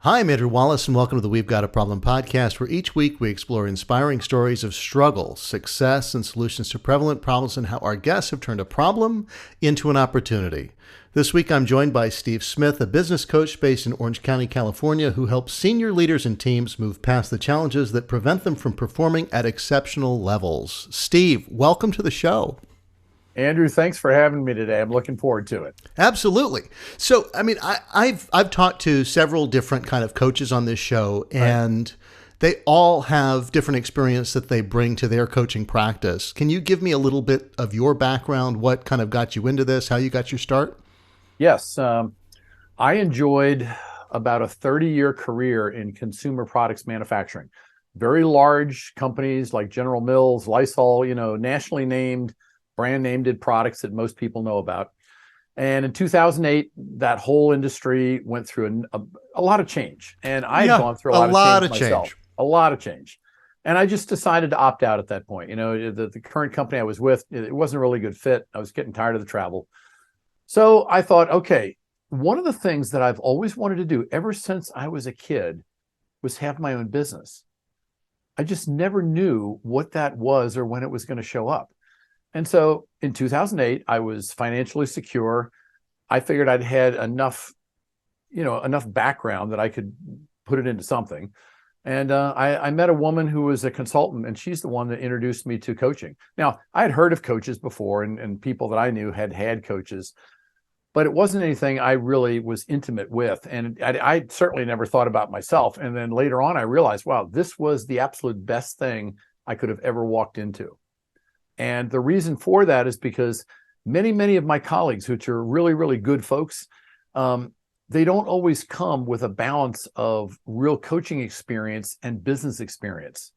Hi, I'm Andrew Wallace, and welcome to the We've Got a Problem podcast, where each week we explore inspiring stories of struggle, success, and solutions to prevalent problems, and how our guests have turned a problem into an opportunity. This week I'm joined by Steve Smith, a business coach based in Orange County, California, who helps senior leaders and teams move past the challenges that prevent them from performing at exceptional levels. Steve, welcome to the show. Andrew, thanks for having me today. I'm looking forward to it. Absolutely. So, I've talked to several different kind of coaches on this show, and they all have different experience that they bring to their coaching practice. Can you give me a little bit of your background? What kind of got you into this? How you got your start? Yes. I enjoyed about a 30-year career in consumer products manufacturing. Very large companies like General Mills, Lysol, nationally named, brand named products that most people know about. And in 2008, that whole industry went through a lot of change. And I had gone through a lot of change myself. A lot of change. And I just decided to opt out at that point. The current company I was with, it wasn't a really good fit. I was getting tired of the travel. So I thought, okay, one of the things that I've always wanted to do ever since I was a kid was have my own business. I just never knew what that was or when it was going to show up. And so in 2008, I was financially secure. I figured I'd had enough background that I could put it into something. And I met a woman who was a consultant, and she's the one that introduced me to coaching. Now, I had heard of coaches before, and people that I knew had coaches, but it wasn't anything I really was intimate with. And I certainly never thought about myself. And then later on, I realized, wow, this was the absolute best thing I could have ever walked into. And the reason for that is because many of my colleagues, which are really, really good folks, they don't always come with a balance of real coaching experience and business experience.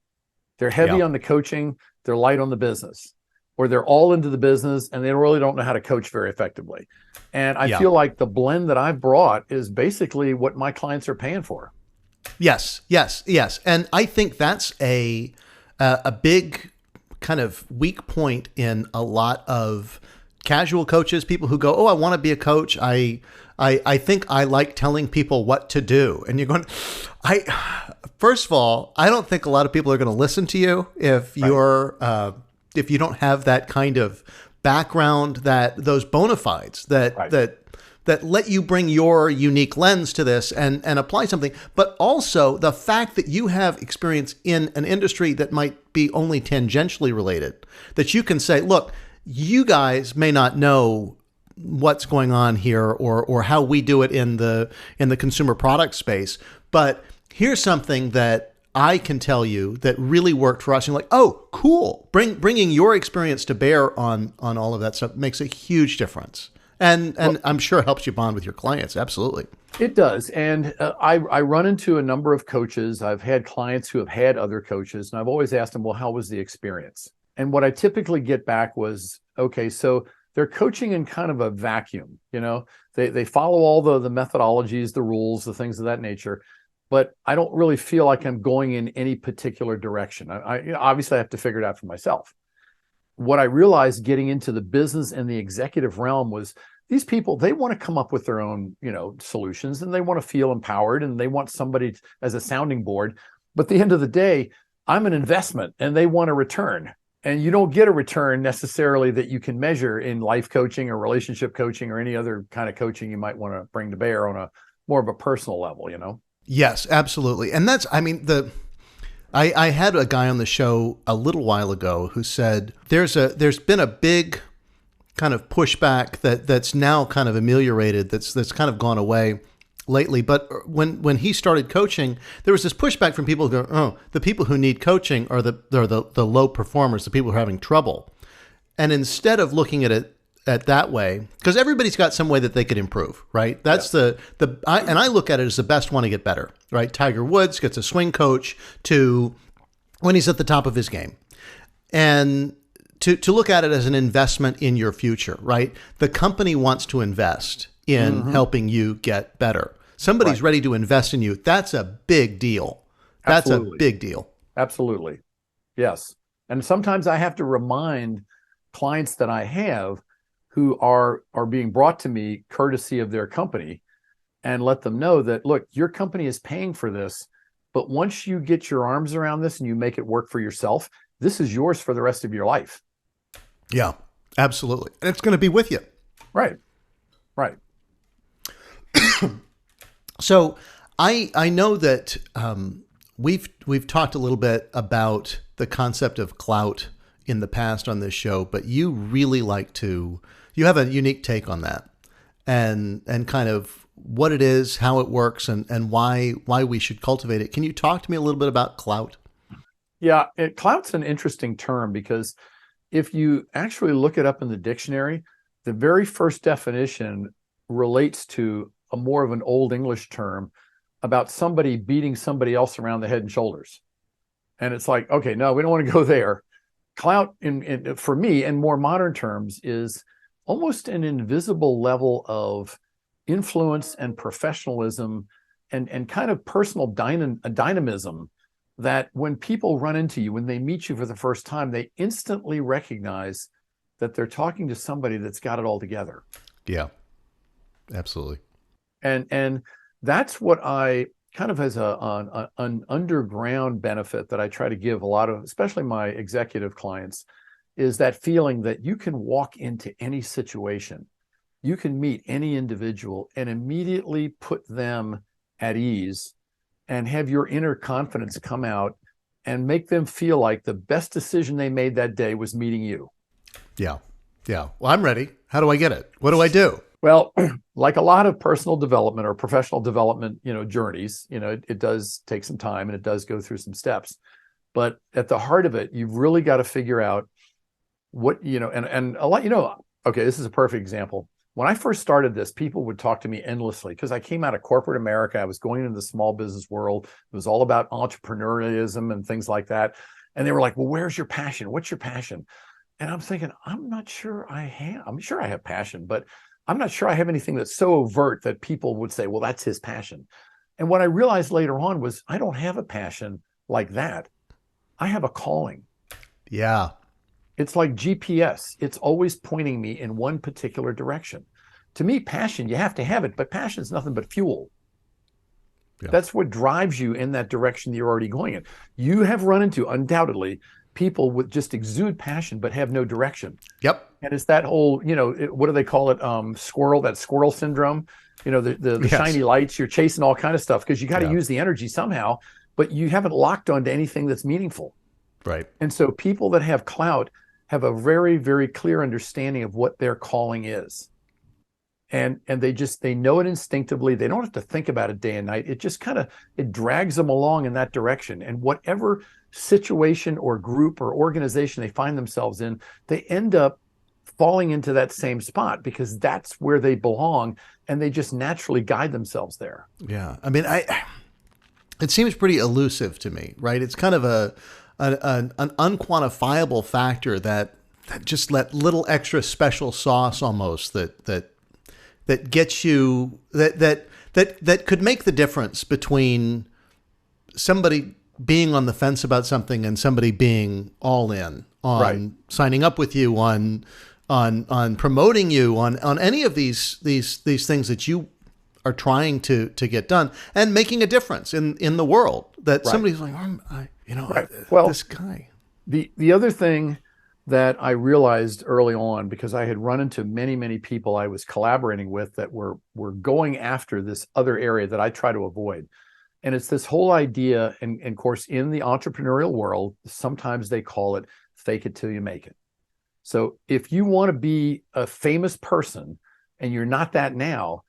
They're heavy on the coaching, they're light on the business, or they're all into the business and they really don't know how to coach very effectively. And I feel like the blend that I've brought is basically what my clients are paying for. Yes. And I think that's a big kind of weak point in a lot of casual coaches, people who go, oh, I want to be a coach. I think I like telling people what to do. And you're going, first of all, I don't think a lot of people are going to listen to you if if you don't have that kind of background, those bona fides that let you bring your unique lens to this and apply something. But also the fact that you have experience in an industry that might be only tangentially related, that you can say, look, you guys may not know what's going on here or how we do it in the consumer product space, but here's something that I can tell you that really worked for us. And you're like, oh, cool. Bringing your experience to bear on all of that stuff makes a huge difference. And I'm sure it helps you bond with your clients. Absolutely. It does. And I run into a number of coaches. I've had clients who have had other coaches, and I've always asked them, well, how was the experience? And what I typically get back was, okay, so they're coaching in kind of a vacuum. They follow all the methodologies, the rules, the things of that nature, but I don't really feel like I'm going in any particular direction. I obviously have to figure it out for myself. What I realized getting into the business and the executive realm was these people, they want to come up with their own, solutions, and they want to feel empowered, and they want somebody as a sounding board. But at the end of the day, I'm an investment and they want a return. And you don't get a return necessarily that you can measure in life coaching or relationship coaching or any other kind of coaching you might want to bring to bear on a more of a personal level, Yes, absolutely. And that's, I had a guy on the show a little while ago who said there's been a big kind of pushback that's now kind of ameliorated, that's kind of gone away lately. But when he started coaching, there was this pushback from people who go, oh, the people who need coaching are the low performers, the people who are having trouble. And instead of looking at it that way, because everybody's got some way that they could improve, right? That's and I look at it as the best one to get better, right? Tiger Woods gets a swing coach to when he's at the top of his game. And to look at it as an investment in your future, right? The company wants to invest in helping you get better. Somebody's ready to invest in you. That's a big deal. That's a big deal. Absolutely. Yes. And sometimes I have to remind clients that I have who are being brought to me courtesy of their company and let them know that, look, your company is paying for this, but once you get your arms around this and you make it work for yourself, this is yours for the rest of your life. Yeah, absolutely. And it's going to be with you. Right. Right. So I know that we've talked a little bit about the concept of clout in the past on this show, but you really you have a unique take on that, and kind of what it is, how it works, and why we should cultivate it. Can you talk to me a little bit about clout? Yeah, clout's an interesting term because if you actually look it up in the dictionary, the very first definition relates to a more of an Old English term about somebody beating somebody else around the head and shoulders. And it's like, okay, no, we don't want to go there. Clout, for me, in more modern terms, is almost an invisible level of influence and professionalism and kind of personal dynamism that when people run into you, when they meet you for the first time, they instantly recognize that they're talking to somebody that's got it all together. Yeah, absolutely. And that's what I kind of as an underground benefit that I try to give a lot of, especially my executive clients, is that feeling that you can walk into any situation, you can meet any individual and immediately put them at ease and have your inner confidence come out and make them feel like the best decision they made that day was meeting you. Yeah. Yeah. Well, I'm ready. How do I get it? What do I do? Well, like a lot of personal development or professional development, journeys, it does take some time and it does go through some steps. But at the heart of it, you've really got to figure out what, and a lot, okay, this is a perfect example. When I first started this, people would talk to me endlessly because I came out of corporate America. I was going into the small business world. It was all about entrepreneurialism and things like that. And they were like, well, where's your passion? What's your passion? And I'm thinking, I'm not sure I have. I'm sure I have passion, but I'm not sure I have anything that's so overt that people would say, well, that's his passion. And what I realized later on was I don't have a passion like that. I have a calling. Yeah. It's like GPS. It's always pointing me in one particular direction. To me, passion, you have to have it, but passion is nothing but fuel. Yeah. That's what drives you in that direction that you're already going in. You have run into, undoubtedly, people with just exude passion but have no direction. Yep. And it's that whole, what do they call it? That squirrel syndrome, the yes. Shiny lights, you're chasing all kind of stuff because you got to use the energy somehow, but you haven't locked onto anything that's meaningful. Right. And so people that have clout have a very, very clear understanding of what their calling is. And they know it instinctively. They don't have to think about it day and night. It just it drags them along in that direction. And whatever situation or group or organization they find themselves in, they end up falling into that same spot because that's where they belong, and they just naturally guide themselves there. Yeah. I mean, it seems pretty elusive to me, right? It's kind of an unquantifiable factor that just let little extra special sauce almost that gets you that could make the difference between somebody being on the fence about something and somebody being all in on signing up with you, on promoting you, on any of these things that you are trying to get done and making a difference in the world. That somebody's like, well, this guy. The other thing that I realized early on, because I had run into many, many people I was collaborating with that were going after this other area that I try to avoid. And it's this whole idea, and of course, in the entrepreneurial world, sometimes they call it fake it till you make it. So if you want to be a famous person and you're not that now,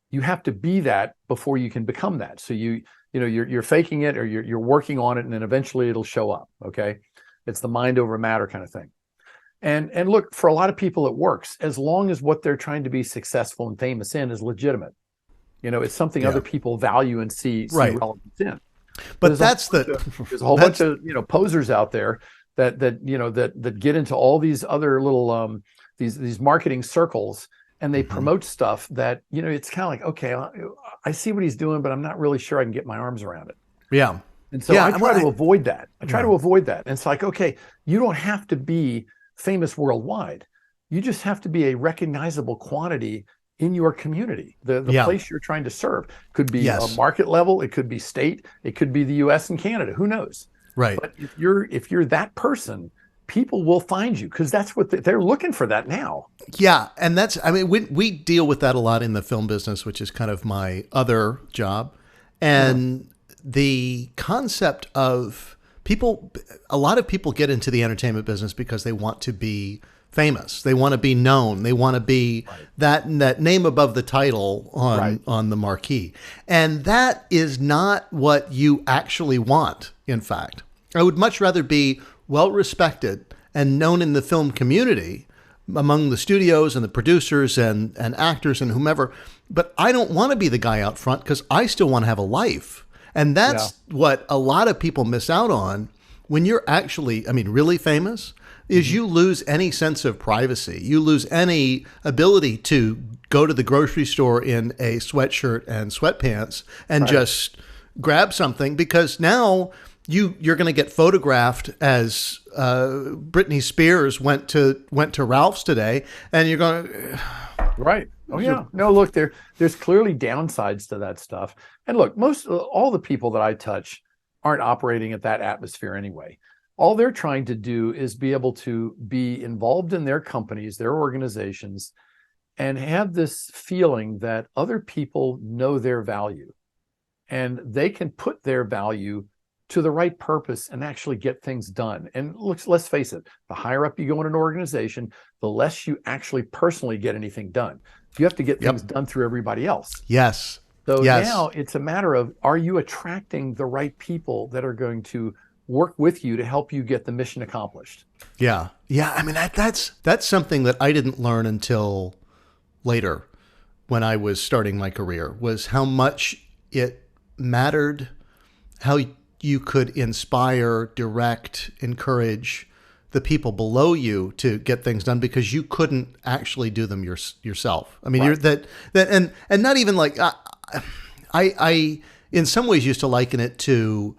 you have to be that before you can become that. So you're faking it, or you're working on it, and then eventually it'll show up. Okay. It's the mind over matter kind of thing. And look, for a lot of people, it works as long as what they're trying to be successful and famous in is legitimate. It's something other people value and see relevance in. But there's a whole bunch of posers out there that get into all these other little these marketing circles, and they promote stuff that it's kind of like, okay, I see what he's doing, but I'm not really sure I can get my arms around it. Yeah. And so I try to avoid that. I try to avoid that. And it's like, okay, you don't have to be famous worldwide. You just have to be a recognizable quantity in your community, the Yeah. place you're trying to serve. Could be a Yes. market level, it could be state, it could be the US and Canada, who knows? Right. But if you're that person, people will find you because that's what they're looking for that now. Yeah, and that's, I mean, we deal with that a lot in the film business, which is kind of my other job. And the concept of people, a lot of people get into the entertainment business because they want to be famous. They want to be known. They want to be that name above the title on the marquee. And that is not what you actually want, in fact. I would much rather be well respected and known in the film community among the studios and the producers and actors and whomever. But I don't want to be the guy out front because I still want to have a life. And that's what a lot of people miss out on when you're actually, I mean, really famous, is you lose any sense of privacy. You lose any ability to go to the grocery store in a sweatshirt and sweatpants and just grab something, because now you're going to get photographed as Britney Spears went to Ralph's today, and you're going right. Oh yeah. No, look, there's clearly downsides to that stuff. And look, all the people that I touch aren't operating at that atmosphere anyway. All they're trying to do is be able to be involved in their companies, their organizations, and have this feeling that other people know their value and they can put their value to the right purpose and actually get things done. And let's face it, the higher up you go in an organization, the less you actually personally get anything done. You have to get things done through everybody else. Yes. So now it's a matter of, are you attracting the right people that are going to work with you to help you get the mission accomplished? Yeah. Yeah. I mean, that's something that I didn't learn until later when I was starting my career, was how much it mattered, how you could inspire, direct, encourage the people below you to get things done, because you couldn't actually do them yourself. I mean, you're that and not even like, I in some ways used to liken it to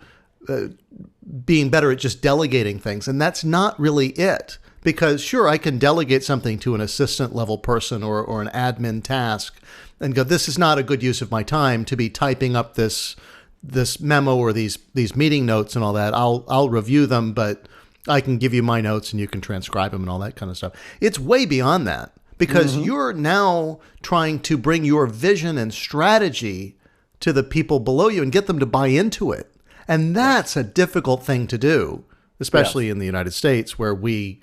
being better at just delegating things. And that's not really it, because sure, I can delegate something to an assistant level person or an admin task and go, this is not a good use of my time to be typing up this memo or these meeting notes and all that. I'll review them, but I can give you my notes and you can transcribe them and all that kind of stuff. It's way beyond that, because you're now trying to bring your vision and strategy to the people below you and get them to buy into it. And that's a difficult thing to do, especially in the United States, where we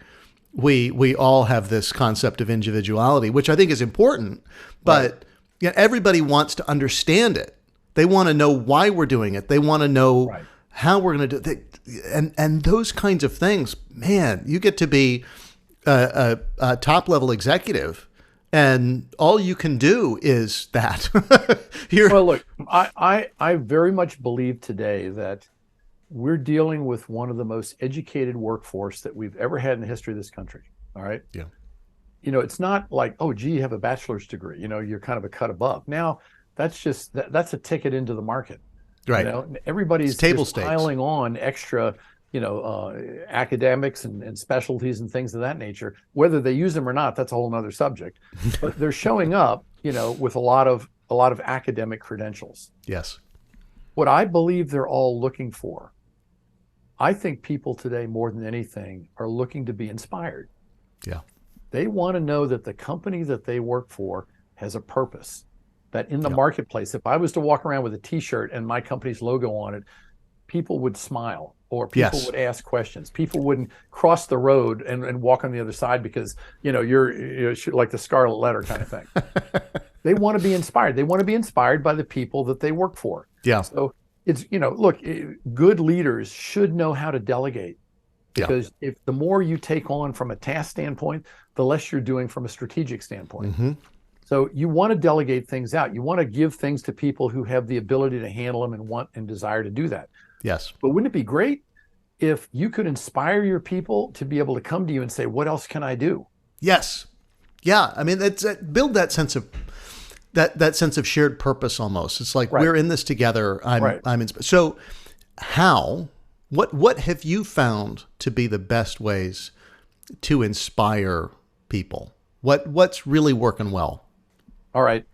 all have this concept of individuality, which I think is important, but everybody wants to understand it. They want to know why we're doing it. They want to know how we're going to do it. And those kinds of things, man, you get to be a top level executive, and all you can do is that. Well, look, I very much believe today that we're dealing with one of the most educated workforce that we've ever had in the history of this country. All right. Yeah. You know, it's not like, oh, gee, you have a bachelor's degree. You know, you're kind of a cut above. Now, that's just that's a ticket into the market. Right. You know, everybody's table just stakes. piling on extra, academics and specialties and things of that nature. Whether they use them or not, that's a whole nother subject. But they're showing up, with a lot of academic credentials. Yes. What I believe they're all looking for, I think people today more than anything are looking to be inspired. Yeah. They want to know that the company that they work for has a purpose. That in the marketplace, if I was to walk around with a T-shirt and my company's logo on it, people would smile, or people would ask questions. People wouldn't cross the road and walk on the other side because you're like the Scarlet Letter kind of thing. They want to be inspired. They want to be inspired by the people that they work for. Yeah. So it's look, good leaders should know how to delegate, because if the more you take on from a task standpoint, the less you're doing from a strategic standpoint. Mm-hmm. So you want to delegate things out. You want to give things to people who have the ability to handle them and want and desire to do that. Yes. But wouldn't it be great if you could inspire your people to be able to come to you and say, what else can I do? Yes. Yeah. I mean, build that sense of that sense of shared purpose almost. It's like we're in this together. I'm inspired. So what have you found to be the best ways to inspire people? What's really working well? All right.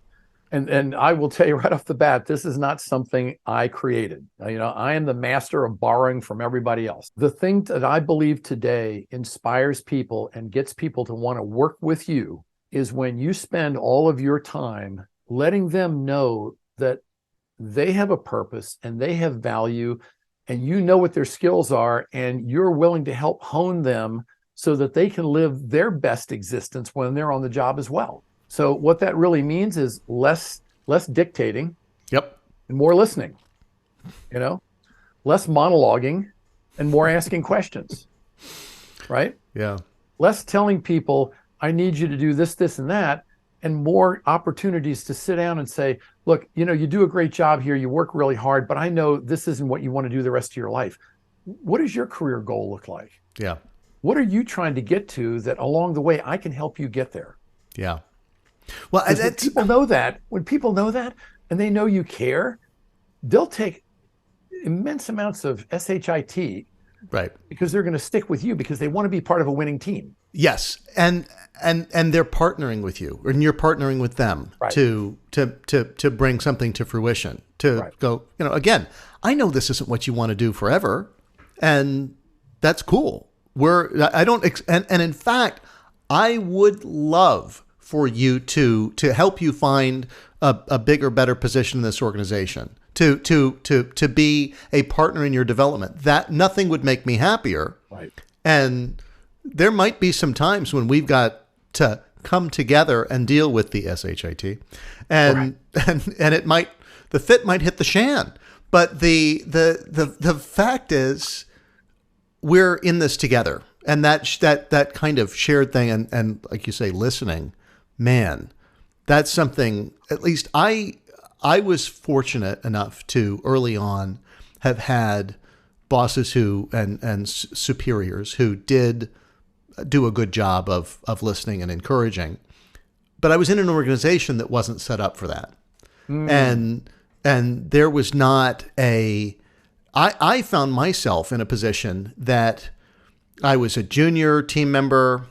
And I will tell you right off the bat, this is not something I created. I am the master of borrowing from everybody else. The thing that I believe today inspires people and gets people to want to work with you is when you spend all of your time letting them know that they have a purpose and they have value, and you know what their skills are, and you're willing to help hone them so that they can live their best existence when they're on the job as well. So what that really means is less dictating, Yep. and more listening, less monologuing and more asking questions, right? Yeah. Less telling people, I need you to do this, this, and that, and more opportunities to sit down and say, look, you do a great job here. You work really hard, but I know this isn't what you want to do the rest of your life. What does your career goal look like? Yeah. What are you trying to get to that along the way I can help you get there? Yeah. Well, When people know that and they know you care, they'll take immense amounts of SHIT, right, because they're going to stick with you because they want to be part of a winning team. Yes, and they're partnering with you, and you're partnering with them, right, to bring something to fruition. To right. Go, again, I know this isn't what you want to do forever, and that's cool. And in fact, I would love for you to help you find a bigger, better position in this organization, to be a partner in your development. That nothing would make me happier. Right. And there might be some times when we've got to come together and deal with the SHIT, and the fit might hit the shan. But the fact is, we're in this together, and that kind of shared thing, and like you say, listening, man, that's something. At least I was fortunate enough to early on have had bosses and superiors who did do a good job of listening and encouraging. But I was in an organization that wasn't set up for that. And there was not I found myself in a position that I was a junior team member.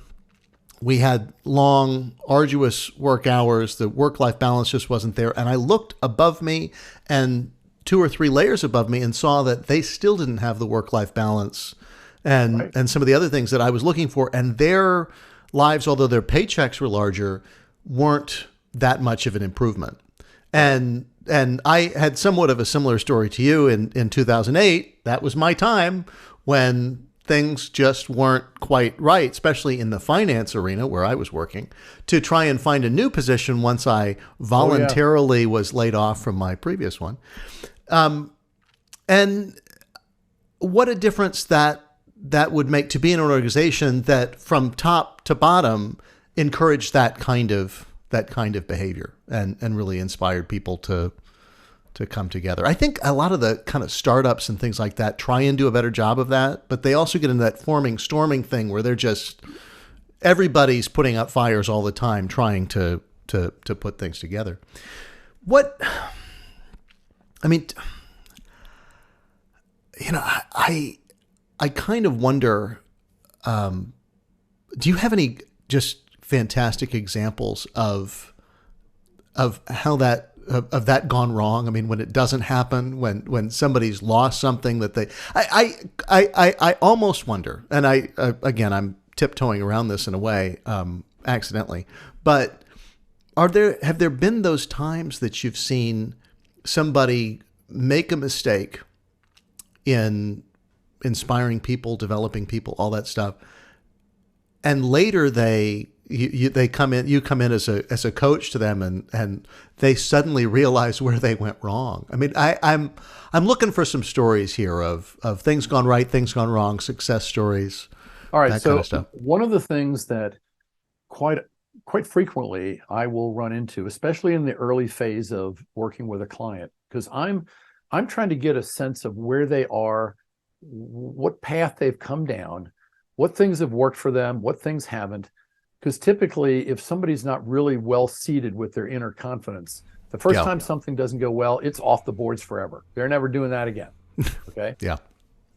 We had long, arduous work hours. The work-life balance just wasn't there. And I looked above me and 2 or 3 layers above me and saw that they still didn't have the work-life balance and some of the other things that I was looking for. And their lives, although their paychecks were larger, weren't that much of an improvement. And I had somewhat of a similar story to you in 2008. That was my time when things just weren't quite right, especially in the finance arena where I was working, to try and find a new position once I voluntarily was laid off from my previous one. And what a difference that would make to be in an organization that from top to bottom encouraged that kind of behavior and really inspired people to come together. I think a lot of the kind of startups and things like that try and do a better job of that, but they also get into that storming thing where they're just, everybody's putting out fires all the time, trying to put things together. I kind of wonder, do you have any just fantastic examples of how that gone wrong? I mean, when it doesn't happen, when somebody's lost something that I almost wonder, and again, I'm tiptoeing around this in a way, accidentally, but have there been those times that you've seen somebody make a mistake in inspiring people, developing people, all that stuff, and later you come in as a coach to them, and they suddenly realize where they went wrong? I mean, I'm looking for some stories here of things gone right, things gone wrong, success stories. All right, that so kind of stuff. One of the things that quite frequently I will run into, especially in the early phase of working with a client, because I'm trying to get a sense of where they are, what path they've come down, what things have worked for them, what things haven't. Because typically, if somebody's not really well seated with their inner confidence, the first time something doesn't go well, it's off the boards forever. They're never doing that again. Okay. Yeah.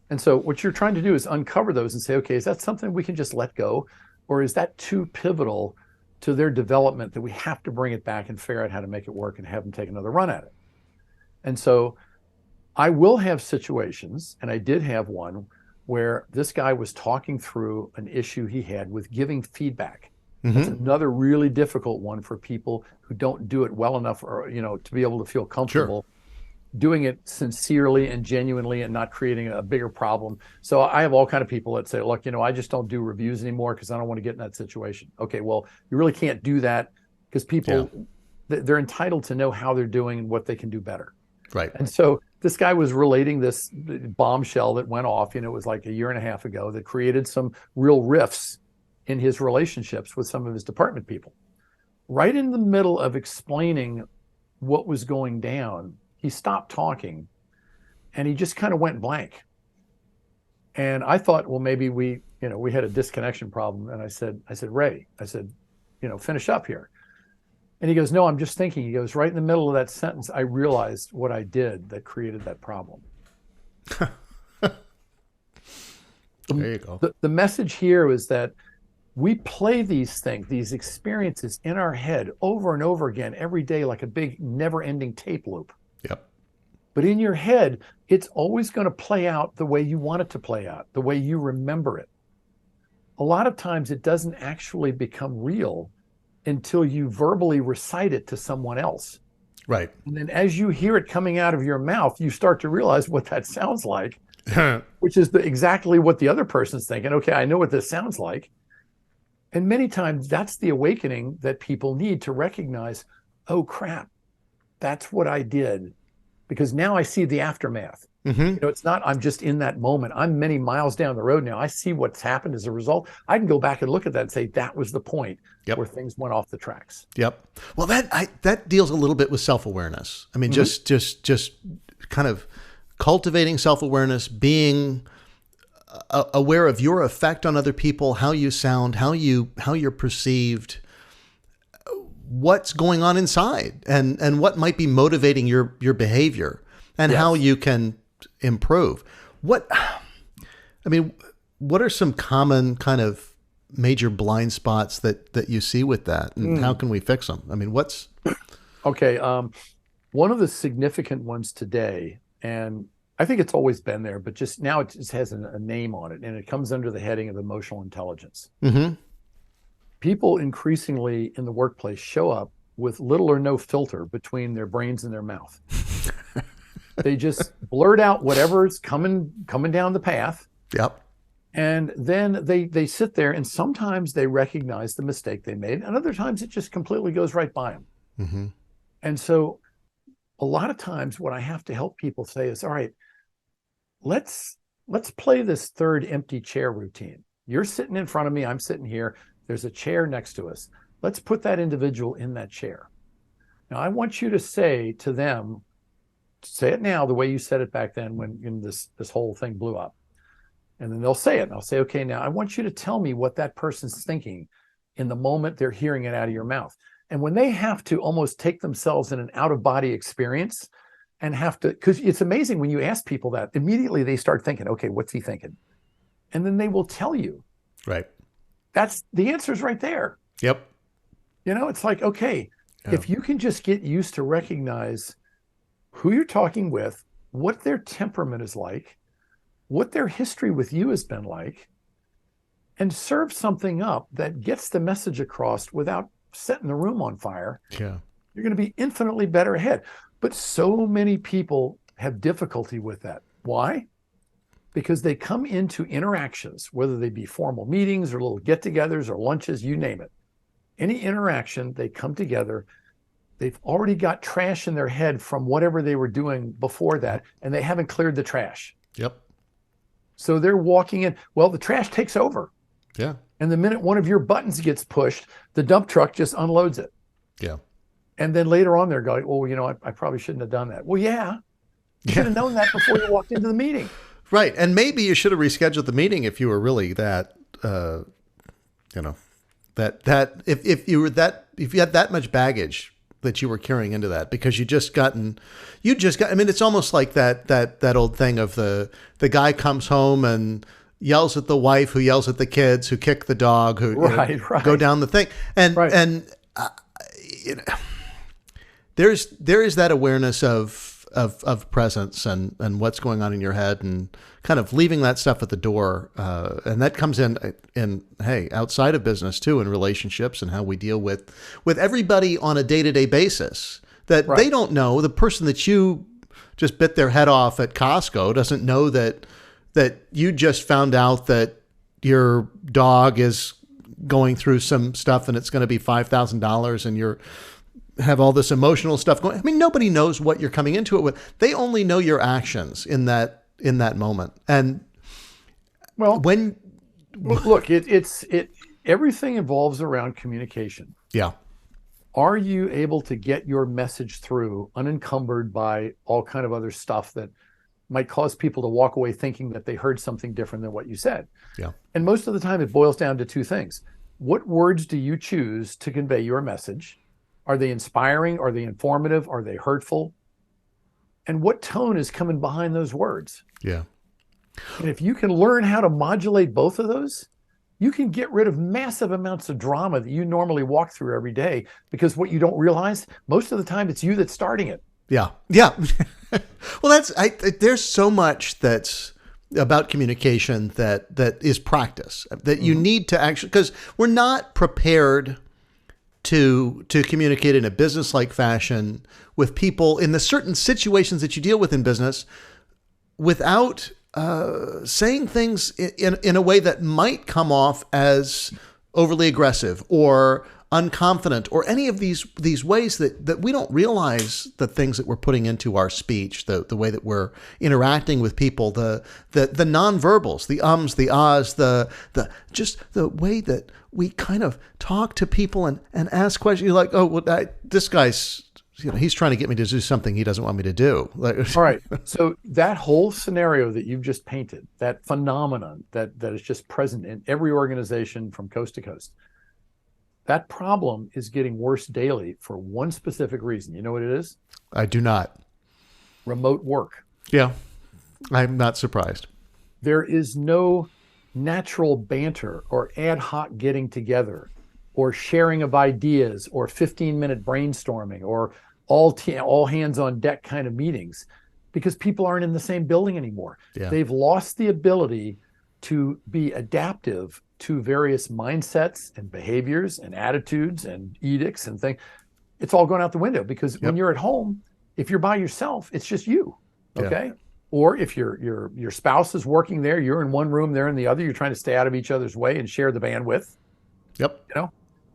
And so what you're trying to do is uncover those and say, okay, is that something we can just let go? Or is that too pivotal to their development that we have to bring it back and figure out how to make it work and have them take another run at it. And so I will have situations, and I did have one, where this guy was talking through an issue he had with giving feedback. That's another really difficult one for people who don't do it well enough, or to be able to feel comfortable doing it sincerely and genuinely and not creating a bigger problem. So I have all kind of people that say, look, I just don't do reviews anymore because I don't want to get in that situation. Okay, well, you really can't do that because people, they're entitled to know how they're doing and what they can do better. Right. And so this guy was relating this bombshell that went off, it was like a year and a half ago, that created some real rifts in his relationships with some of his department people. Right in the middle of explaining what was going down, he stopped talking and he just kind of went blank. And I thought, well, maybe we had a disconnection problem. And I said, Ray, finish up here. And he goes, no, I'm just thinking. He goes, right in the middle of that sentence, I realized what I did that created that problem. There you go. The message here is that we play these things, these experiences in our head over and over again every day, like a big never-ending tape loop. Yep. But in your head, it's always going to play out the way you want it to play out, the way you remember it. A lot of times it doesn't actually become real until you verbally recite it to someone else. Right. And then as you hear it coming out of your mouth, you start to realize what that sounds like, which is exactly what the other person's thinking. Okay, I know what this sounds like. And many times that's the awakening that people need to recognize, oh crap, that's what I did. Because now I see the aftermath. It's not, I'm just in that moment. I'm many miles down the road now. I see what's happened as a result. I can go back and look at that and say, that was the point where things went off the tracks. Yep. Well, that deals a little bit with self-awareness. I mean, just kind of cultivating self-awareness, being aware of your effect on other people, how you sound, how you're perceived, what's going on inside, and what might be motivating your behavior, and how you can improve. What are some common kind of major blind spots that you see with that, and how can we fix them? I mean, what's okay? One of the significant ones today, and I think it's always been there, but just now it just has a name on it, and it comes under the heading of emotional intelligence. People increasingly in the workplace show up with little or no filter between their brains and their mouth. They just blurt out whatever's coming down the path. Yep. And then they sit there, and sometimes they recognize the mistake they made, and other times it just completely goes right by them. And so a lot of times what I have to help people say is, all right, let's play this third empty chair routine. You're sitting in front of me, I'm sitting here, there's a chair next to us. Let's put that individual in that chair. Now I want you to say to them, say it now the way you said it back then when this whole thing blew up. And then they'll say it, and I'll say, okay, now I want you to tell me what that person's thinking in the moment they're hearing it out of your mouth. And when they have to almost take themselves in an out-of-body experience and have to, because it's amazing when you ask people that, immediately they start thinking, okay, what's he thinking? And then they will tell you. Right. That's the answer is right there. Yep. It's like, okay, if you can just get used to recognize who you're talking with, what their temperament is like, what their history with you has been like, and serve something up that gets the message across without setting the room on fire, you're going to be infinitely better ahead. But so many people have difficulty with that. Why? Because they come into interactions, whether they be formal meetings or little get-togethers or lunches, you name it. Any interaction, they come together, they've already got trash in their head from whatever they were doing before that, and they haven't cleared the trash. Yep. So they're walking in, well, the trash takes over. Yeah. And the minute one of your buttons gets pushed, the dump truck just unloads it. Yeah. And then later on, they're going, oh, I probably shouldn't have done that. Well, yeah. You should have known that before you walked into the meeting. Right. And maybe you should have rescheduled the meeting if you were really that, if you had that much baggage that you were carrying into that, because I mean, it's almost like that old thing of the guy comes home and, yells at the wife, who yells at the kids, who kick the dog, who Right. go down the thing. And, Right. you know, there is that awareness of presence and what's going on in your head, and kind of leaving that stuff at the door. And that comes in, hey, outside of business too, in relationships and how we deal with everybody on a day-to-day basis, that Right. they don't know. The person that you just bit their head off at Costco doesn't know that you just found out that your dog is going through some stuff and it's going to be $5,000, and you're have all this emotional stuff going. I mean, nobody knows what you're coming into it with. They only know your actions in that moment. And Well, when, look, everything evolves around communication. yeah, Are you able to get your message through unencumbered by all kind of other stuff that might cause people to walk away thinking that they heard something different than what you said? yeah, And most of the time it boils down to two things. What words do you choose to convey your message? Are they inspiring? Are they informative? Are they hurtful? And what tone is coming behind those words? yeah, And if you can learn how to modulate both of those, you can get rid of massive amounts of drama that you normally walk through every day, because what you don't realize, most of the time it's you that's starting it. yeah, yeah. Well, there's so much that's about communication that is practice, that you need to actually, because we're not prepared to communicate in a business-like fashion with people in the certain situations that you deal with in business, without saying things in a way that might come off as overly aggressive or unconfident, or any of these ways that we don't realize the things that we're putting into our speech, the way that we're interacting with people, the nonverbals, the ums, the ahs, the just the way that we kind of talk to people and ask questions. You're like, oh, well, this guy's, he's trying to get me to do something he doesn't want me to do. All right. So that whole scenario that you've just painted, that phenomenon that is just present in every organization from coast to coast, that problem is getting worse daily for one specific reason. You know what it is? I do not. Remote work. Yeah, I'm not surprised. There is no natural banter or ad hoc getting together or sharing of ideas or 15-minute brainstorming or all hands on deck kind of meetings, because people aren't in the same building anymore. Yeah. They've lost the ability to be adaptive to various mindsets and behaviors and attitudes and edicts and things. It's all going out the window, because when you're at home, if you're by yourself, it's just you. Okay. Yeah. Or if your spouse is working there, you're in one room, they're in the other, you're trying to stay out of each other's way and share the bandwidth. Yep.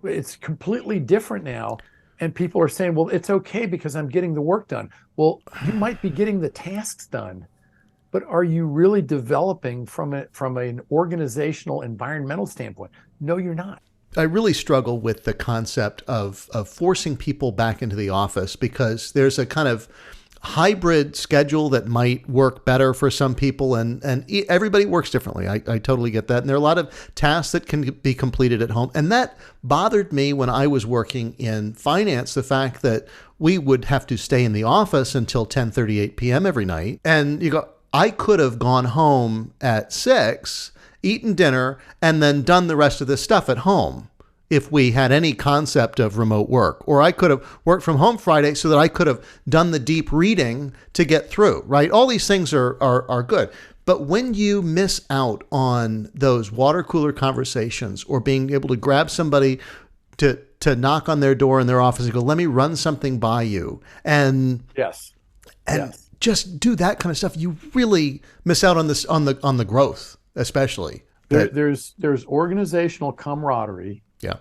It's completely different now. And people are saying, well, it's okay because I'm getting the work done. Well, you might be getting the tasks done, but are you really developing from an organizational, environmental standpoint? No, you're not. I really struggle with the concept of forcing people back into the office, because there's a kind of hybrid schedule that might work better for some people, and everybody works differently. I totally get that. And there are a lot of tasks that can be completed at home. And that bothered me when I was working in finance, the fact that we would have to stay in the office until 10:38 p.m. every night. And you go, I could have gone home at 6, eaten dinner, and then done the rest of this stuff at home if we had any concept of remote work. Or I could have worked from home Friday so that I could have done the deep reading to get through, right? All these things are good. But when you miss out on those water cooler conversations, or being able to grab somebody to knock on their door in their office and go, let me run something by you, and just do that kind of stuff, you really miss out on this, on the growth, especially. There's organizational camaraderie. Yeah.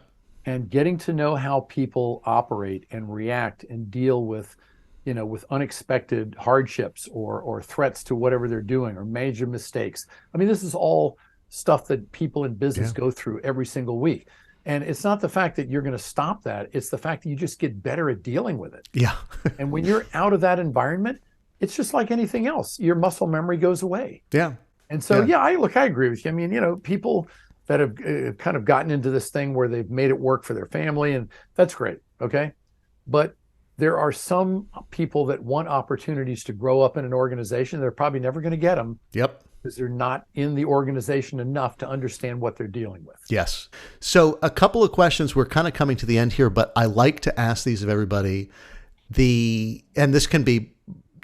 And getting to know how people operate and react and deal with, with unexpected hardships or threats to whatever they're doing, or major mistakes. I mean, this is all stuff that people in business go through every single week. And it's not the fact that you're going to stop that. It's the fact that you just get better at dealing with it. Yeah. And when you're out of that environment, it's just like anything else. Your muscle memory goes away. Yeah. And so, I agree with you. I mean, people that have kind of gotten into this thing where they've made it work for their family, and that's great. Okay. But there are some people that want opportunities to grow up in an organization. They're probably never going to get them. Yep. Because they're not in the organization enough to understand what they're dealing with. Yes. So a couple of questions. We're kind of coming to the end here, but I like to ask these of everybody. And this can be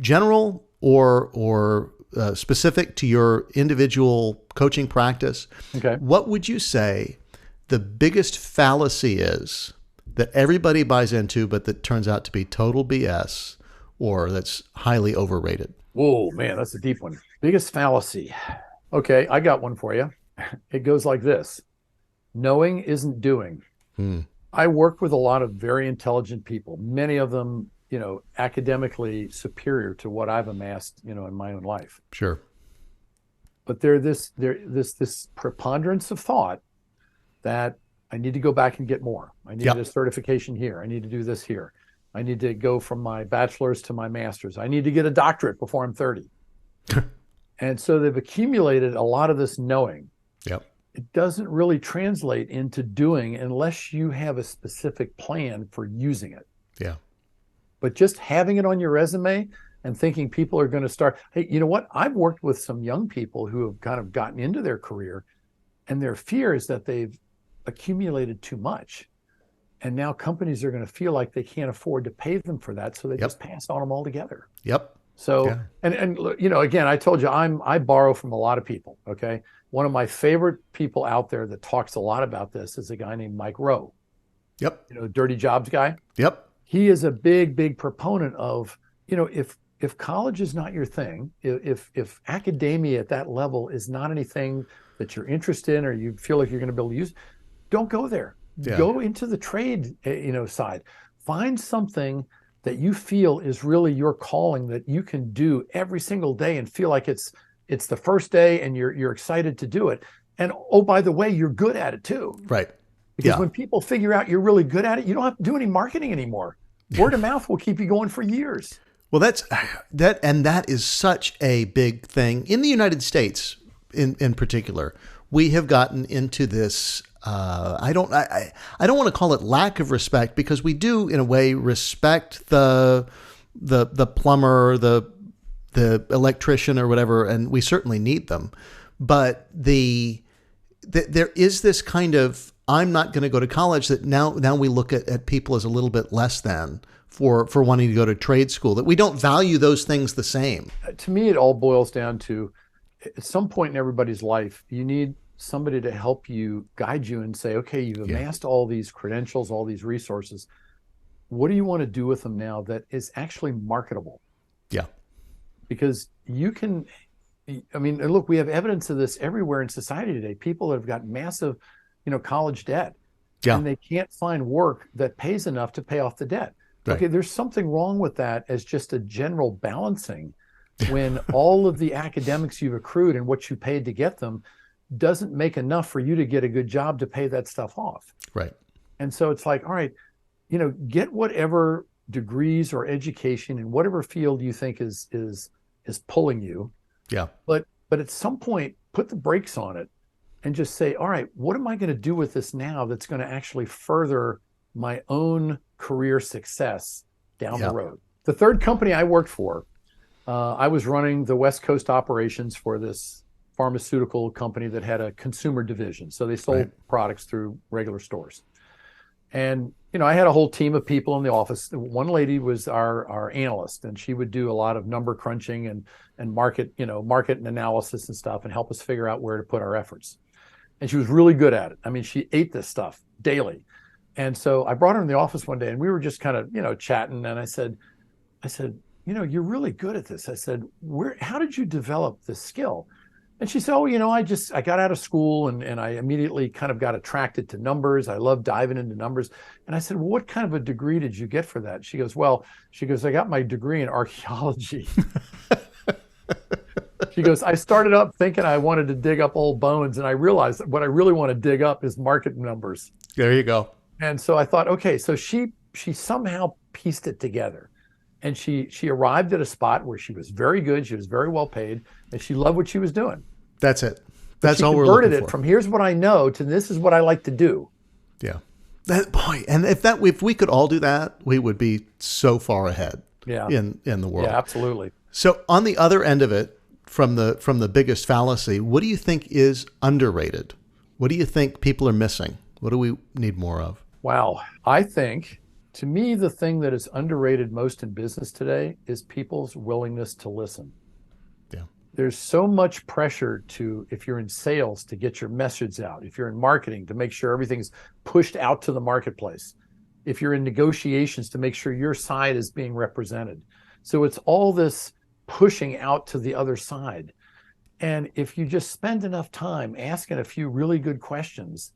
general or specific to your individual coaching practice. Okay. What would you say the biggest fallacy is that everybody buys into, but that turns out to be total BS or that's highly overrated? Whoa, man, that's a deep one. Biggest fallacy. Okay, I got one for you. It goes like this. Knowing isn't doing. I work with a lot of very intelligent people, many of them, academically superior to what I've amassed, in my own life. Sure. But there's this preponderance of thought that I need to go back and get more. I need a certification here. I need to do this here. I need to go from my bachelor's to my master's. I need to get a doctorate before I'm 30. And so they've accumulated a lot of this knowing. Yep. It doesn't really translate into doing unless you have a specific plan for using it. Yeah. But just having it on your resume and thinking people are going to start, hey, you know what? I've worked with some young people who have kind of gotten into their career, and their fear is that they've accumulated too much. And now companies are going to feel like they can't afford to pay them for that. So they just pass on them altogether. Yep. So, and again, I told you, I borrow from a lot of people. Okay. One of my favorite people out there that talks a lot about this is a guy named Mike Rowe. Yep. Dirty Jobs guy. Yep. He is a big proponent of, if college is not your thing, if academia at that level is not anything that you're interested in, or you feel like you're going to be able to use, don't go there. Yeah. Go into the trade, side. Find something that you feel is really your calling that you can do every single day and feel like it's the first day and you're excited to do it. And oh, by the way, you're good at it too. Right. Because when people figure out you're really good at it, you don't have to do any marketing anymore. Word of mouth will keep you going for years. Well, that is such a big thing in the United States in particular. We have gotten into this. I don't want to call it lack of respect, because we do in a way respect the plumber, the electrician or whatever, and we certainly need them. But there is this kind of, I'm not going to go to college, that now we look at people as a little bit less than for wanting to go to trade school, that we don't value those things the same. To me, it all boils down to, at some point in everybody's life, you need somebody to help you, guide you, and say, okay, you've amassed all these credentials, all these resources. What do you want to do with them now that is actually marketable? Yeah. Because you can, look, we have evidence of this everywhere in society today. People that have got massive, college debt, and they can't find work that pays enough to pay off the debt. Right. Okay, there's something wrong with that as just a general balancing when all of the academics you've accrued and what you paid to get them doesn't make enough for you to get a good job to pay that stuff off. Right. And so it's like, all right, get whatever degrees or education in whatever field you think is pulling you. Yeah. But at some point, put the brakes on it and just say, all right, what am I going to do with this now that's going to actually further my own career success down the road? The third company I worked for, I was running the West Coast operations for this pharmaceutical company that had a consumer division. So they sold products through regular stores. And, I had a whole team of people in the office. One lady was our analyst, and she would do a lot of number crunching and market and analysis and stuff, and help us figure out where to put our efforts. And she was really good at it. She ate this stuff daily. And so I brought her in the office one day, and we were just kind of, chatting. And I said, you're really good at this. I said, how did you develop this skill? And she said, I got out of school and I immediately kind of got attracted to numbers. I love diving into numbers. And I said, well, what kind of a degree did you get for that? She goes, I got my degree in archaeology. She goes, I started up thinking I wanted to dig up old bones, and I realized that what I really want to dig up is market numbers. There you go. And so I thought, okay, so she somehow pieced it together. And she arrived at a spot where she was very good, she was very well paid, and she loved what she was doing. That's it. That's all we're looking for. She converted it from here's what I know to this is what I like to do. Yeah. Boy, and if we could all do that, we would be so far ahead Yeah. in the world. Yeah, absolutely. So on the other end of it, from the biggest fallacy, what do you think is underrated? What do you think people are missing? What do we need more of? Wow. I think, to me, the thing that is underrated most in business today is people's willingness to listen. Yeah. There's so much pressure to, if you're in sales, to get your message out. If you're in marketing, to make sure everything's pushed out to the marketplace. If you're in negotiations, to make sure your side is being represented. So it's all this pushing out to the other side. And if you just spend enough time asking a few really good questions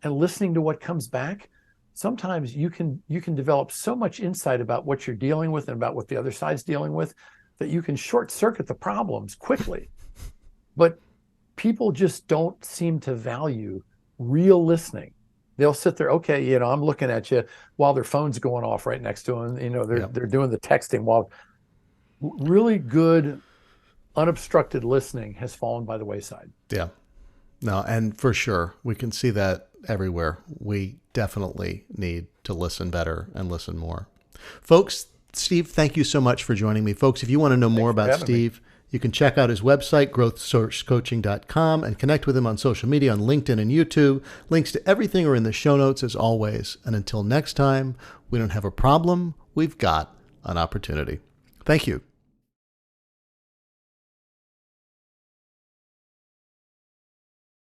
and listening to what comes back, sometimes you can develop so much insight about what you're dealing with and about what the other side's dealing with that you can short circuit the problems quickly. But people just don't seem to value real listening. They'll sit there, okay, I'm looking at you while their phone's going off right next to them. They're doing the texting while really good unobstructed listening has fallen by the wayside. Yeah. No, and for sure, we can see that everywhere. We definitely need to listen better and listen more. Folks, Steve, thank you so much for joining me. Folks, if you want to know more about Steve, you can check out his website, growthsourcecoaching.com, and connect with him on social media on LinkedIn and YouTube. Links to everything are in the show notes as always. And until next time, we don't have a problem. We've got an opportunity. Thank you.